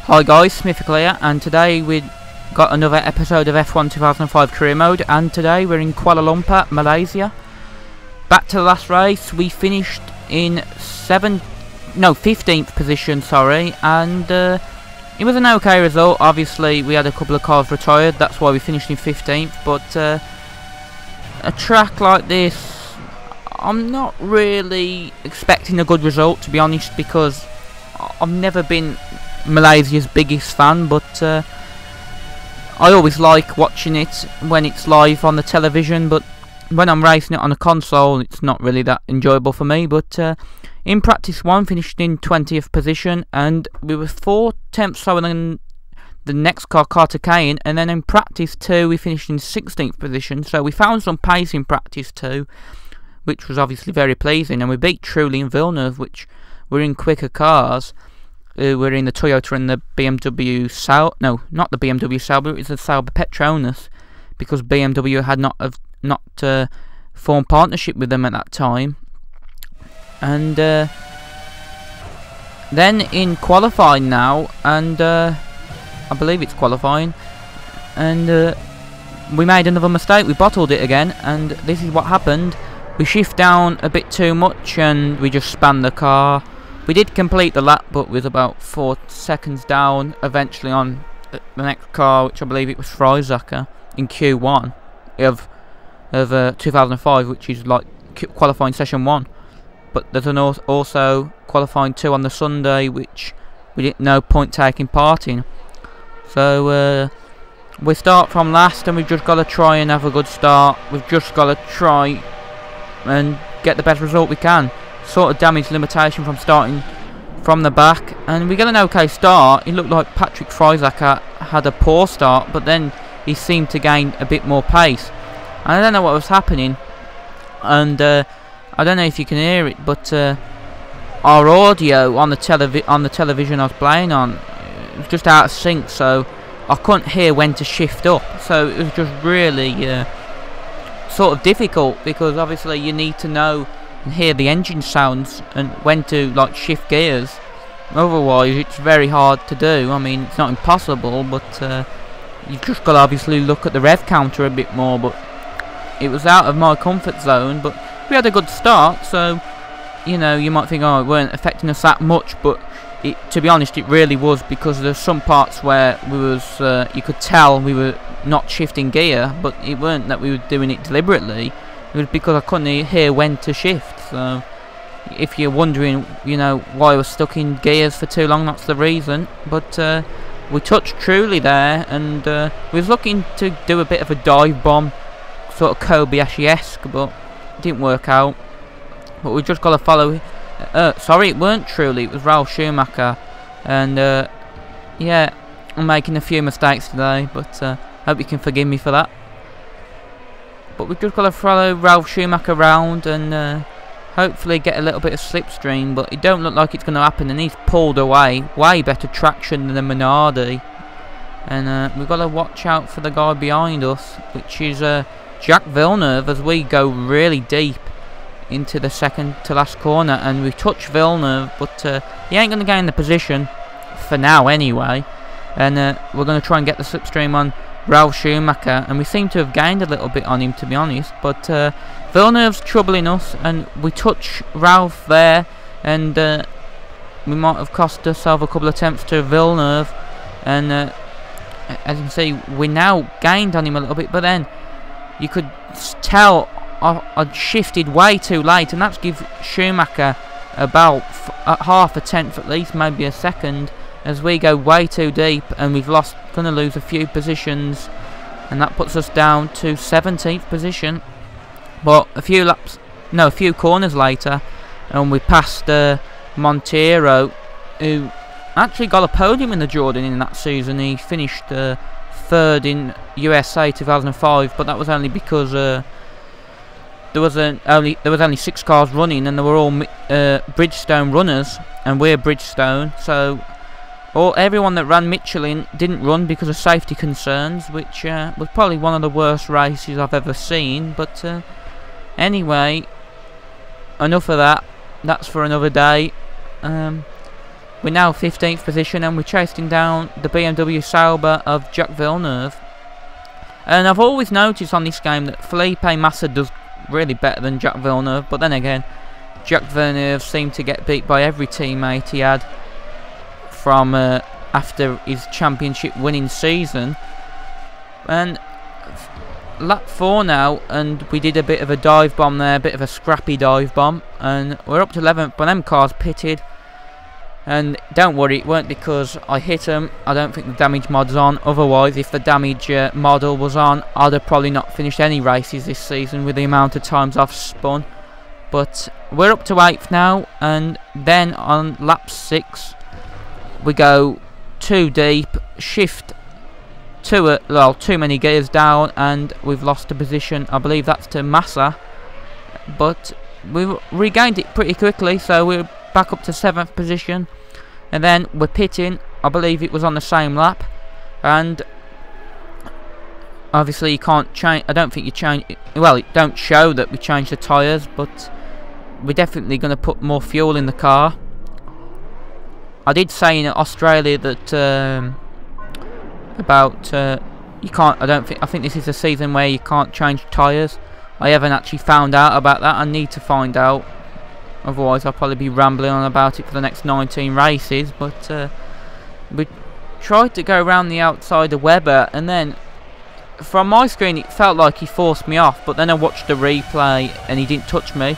Hi guys, Smith here, and today we got another episode of F1 2005 Career Mode, and today we're in Kuala Lumpur, Malaysia. Back to the last race, we finished in 15th position, sorry, and it was an okay result. Obviously we had a couple of cars retired, that's why we finished in 15th, but a track like this, I'm not really expecting a good result, to be honest, because I've never been Malaysia's biggest fan, but I always like watching it when it's live on the television, but when I'm racing it on a console it's not really that enjoyable for me. But in practice 1 finished in 20th position, and we were 4/10 slower than the next car, Carter Kane, and then in practice 2 we finished in 16th position, so we found some pace in practice 2, which was obviously very pleasing, and we beat Trulli and Villeneuve, which were in quicker cars. We're in the Toyota and the BMW Sauber, no, not the BMW Sauber, it was the Sauber Petronas, because BMW had not formed partnership with them at that time. And then in qualifying now, and I believe it's qualifying, and we made another mistake. We bottled it again, and this is what happened. We shift down a bit too much and we just spanned the car. We did complete the lap, but with about 4 seconds down eventually on the next car, which I believe it was Freisacker in Q1 of 2005, which is like qualifying session 1. But there's also qualifying 2 on the Sunday, which we didn't know point taking part in. So we start from last, and we've just got to try and have a good start. We've just got to try and get the best result we can. Sort of damage limitation from starting from the back, and we got an okay start. It looked like Patrick Freisacker had a poor start, but then he seemed to gain a bit more pace. And I don't know what was happening, and I don't know if you can hear it, but our audio on the television I was playing on was just out of sync, so I couldn't hear when to shift up. So it was just really sort of difficult, because obviously you need to know and hear the engine sounds and when to like shift gears. Otherwise it's very hard to do. I mean, it's not impossible, but you've just got to obviously look at the rev counter a bit more. But it was out of my comfort zone, but we had a good start, so you know, you might think, oh, it weren't affecting us that much, but to be honest, it really was, because there's some parts where we was you could tell we were not shifting gear, but it weren't that we were doing it deliberately. It was because I couldn't hear when to shift. So if you're wondering, you know, why I was stuck in gears for too long, that's the reason. But we touched Trulli there, and we was looking to do a bit of a dive bomb, sort of Kobayashi-esque, but it didn't work out. But we just got to follow. Sorry, it weren't Trulli, it was Ralf Schumacher. And yeah, I'm making a few mistakes today, but hope you can forgive me for that. But we've just got to follow Ralf Schumacher around and hopefully get a little bit of slipstream, but it don't look like it's going to happen, and he's pulled away. Way better traction than Minardi. And we've got to watch out for the guy behind us, which is Jacques Villeneuve, as we go really deep into the second to last corner, and we touch Villeneuve, but he ain't going to gain the position, for now anyway. And we're going to try and get the slipstream on Ralf Schumacher, and we seem to have gained a little bit on him, to be honest, but Villeneuve's troubling us, and we touch Ralf there, and we might have cost ourselves a couple of attempts to Villeneuve, and as you can see, we now gained on him a little bit, but then you could tell I'd shifted way too late, and that's give Schumacher about half a tenth at least, maybe a second, as we go way too deep, and we've gonna lose a few positions, and that puts us down to 17th position. But a few corners later, and we passed Monteiro, who actually got a podium in the Jordan in that season. He finished 3rd in USA 2005, but that was only because there was only 6 cars running, and they were all Bridgestone runners, and we're Bridgestone, so everyone that ran Michelin didn't run because of safety concerns, which was probably one of the worst races I've ever seen. But anyway, enough of that. That's for another day. we're now 15th position, and we're chasing down the BMW Sauber of Jacques Villeneuve. And I've always noticed on this game that Felipe Massa does really better than Jacques Villeneuve, but then again, Jacques Villeneuve seemed to get beat by every teammate he had from after his championship winning season. And lap 4 now, and we did a bit of a dive bomb there, a bit of a scrappy dive bomb, and we're up to 11th, but them cars pitted. And don't worry, it weren't because I hit them. I don't think the damage mod's on. Otherwise, if the damage model was on, I'd have probably not finished any races this season with the amount of times I've spun. But we're up to 8th now, and then on lap 6 we go too deep, shift too many gears down, and we've lost a position. I believe that's to Massa, but we regained it pretty quickly, so we're back up to 7th position. And then we're pitting. I believe it was on the same lap, and obviously you can't change. I don't think you change. Well, it don't show that we changed the tyres, but we're definitely going to put more fuel in the car. I did say in Australia that about you can't. I think this is a season where you can't change tyres. I haven't actually found out about that. I need to find out. Otherwise I'll probably be rambling on about it for the next 19 races. But we tried to go around the outside of Webber, and then from my screen it felt like he forced me off, but then I watched the replay and he didn't touch me.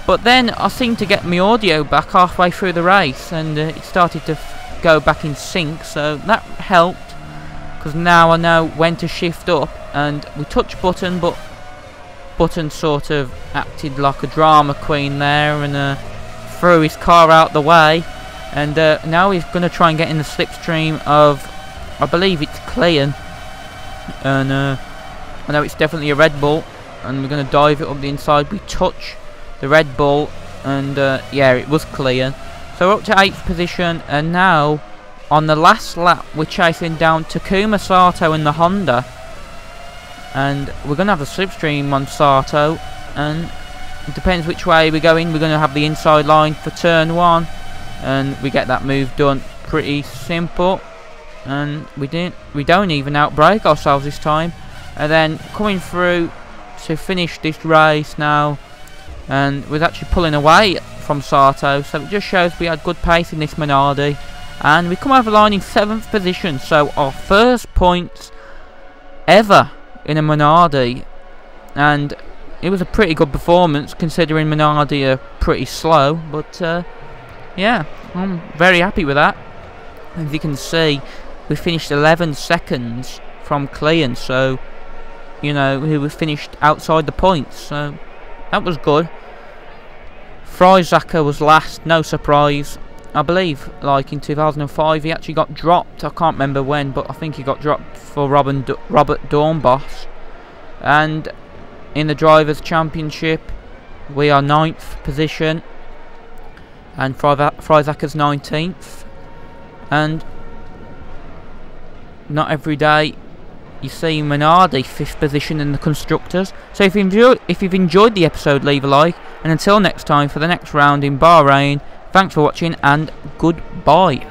But then I seemed to get my audio back halfway through the race, and it started to go back in sync, so that helped, because now I know when to shift up. And we touched Button, but Button sort of acted like a drama queen there and threw his car out the way. And now he's going to try and get in the slipstream of, I believe it's Clean, and I know it's definitely a Red Bull, and we're going to dive it up the inside. We touch the Red Bull, and yeah, it was Clean. So we're up to 8th position, and now on the last lap we're chasing down Takuma Sato in the Honda. And we're going to have the slipstream on Sato, and it depends which way we're going. We're going to have the inside line for turn 1, and we get that move done pretty simple. And we don't even outbrake ourselves this time. And then coming through to finish this race now, and we're actually pulling away from Sato, so it just shows we had good pace in this Minardi. And we come over the line in 7th position, so our first points ever in a Minardi, and it was a pretty good performance considering Minardi are pretty slow. But yeah, I'm very happy with that. As you can see, we finished 11 seconds from Clean, so you know, we finished outside the points, so that was good. Freisacker was last, no surprise. I believe, like in 2005, he actually got dropped. I can't remember when, but I think he got dropped for Robert Dornbos. And in the Drivers' Championship, we are 9th position, and Freisacker's 19th. And not every day you see Minardi 5th position in the Constructors. So if you've enjoyed the episode, leave a like. And until next time, for the next round in Bahrain, thanks for watching, and goodbye.